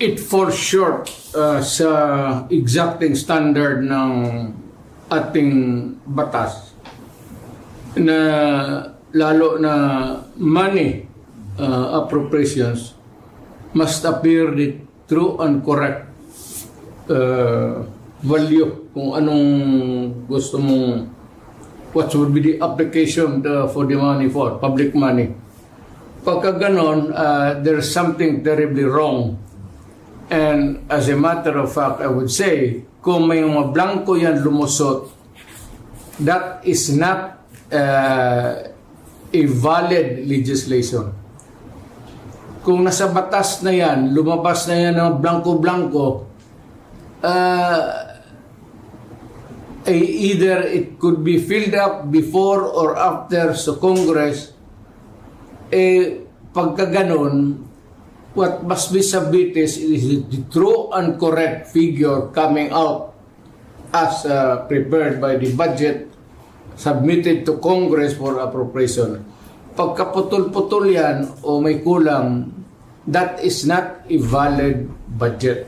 it falls short sa exacting standard ng ating batas na lalo na money appropriations must appear the true and correct value kung anong gusto mong what would be the application for the money for public money. Pagka ganon, there's something terribly wrong. And as a matter of fact, I would say, kung may mga blanco yan lumusot, that is not a valid legislation. Kung nasa batas na yan, lumabas na yan ng blanco-blanco, either it could be filled up before or after sa Congress, pagka ganon, what must be submitted is the true and correct figure coming out as prepared by the budget submitted to Congress for appropriation. Pagka putol-putol yan o may kulang, that is not a valid budget.